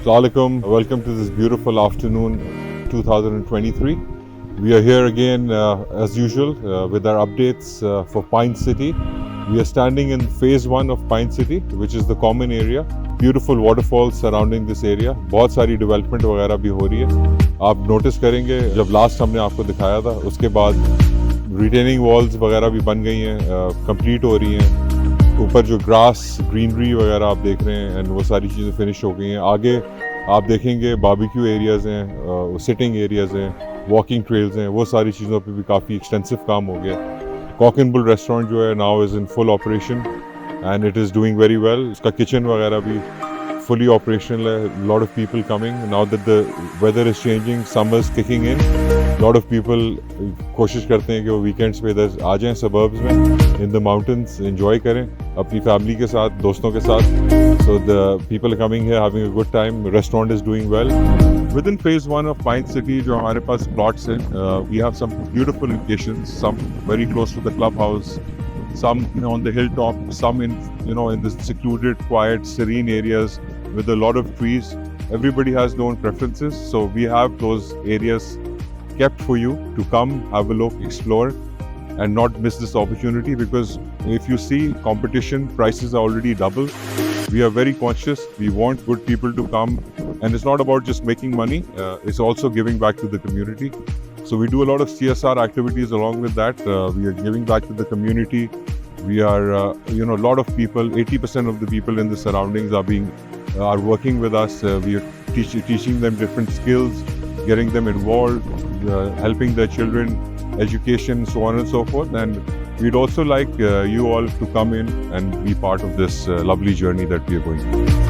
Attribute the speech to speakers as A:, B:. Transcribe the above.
A: Assalamu alaikum. Welcome to this beautiful afternoon 2023. We are here again as usual with our updates for Pine City. We are standing in phase 1 of Pine City, which is the common area. Beautiful waterfalls surrounding this area. बहुत सारी development वगैरह भी हो रही है. आप notice करेंगे जब last हमने आपको दिखाया था, उसके बाद retaining walls वगैरह भी बन गई हैं, complete हो रही हैं. ऊपर जो ग्रास ग्रीनरी वगैरह आप देख रहे हैं एंड वो सारी चीज़ें फिनिश हो गई हैं. आगे आप देखेंगे बारबेक्यू एरियाज़ हैं, सिटिंग एरियाज़ हैं, वॉकिंग ट्रेल्स हैं, वो सारी चीज़ों पे भी काफ़ी एक्सटेंसिव काम हो गया. कॉक एंड बुल रेस्टोरेंट जो है now is in full operation and it is doing very well. उसका किचन वगैरह भी fully operational है. Lot of people coming now that the weather is changing, summer is kicking in. Lot of people कोशिश करते हैं कि वो weekends पे इधर आ जाएं suburbs में, in the mountains enjoy करें अपनी family के साथ, दोस्तों के साथ. So the people are coming here having a good time. Restaurant is doing well. Within phase 1 of Pine City जो हमारे पास plots हैं, we have some beautiful locations, some very close to the clubhouse, some on the hilltop, some in the secluded, quiet, serene areas with a lot of trees. Everybody has their own preferences, so we have those areas kept for you to come, have a look, explore, and not miss this opportunity, because if you see competition, prices are already double. We are very conscious. We want good people to come, and it's not about just making money. It's also giving back to the community. So we do a lot of CSR activities along with that. We are giving back to the community. We are, a lot of people, 80% of the people in the surroundings are working with us. We are teaching them different skills, getting them involved, helping their children, education, so on and so forth. And we'd also like you all to come in and be part of this lovely journey that we are going through.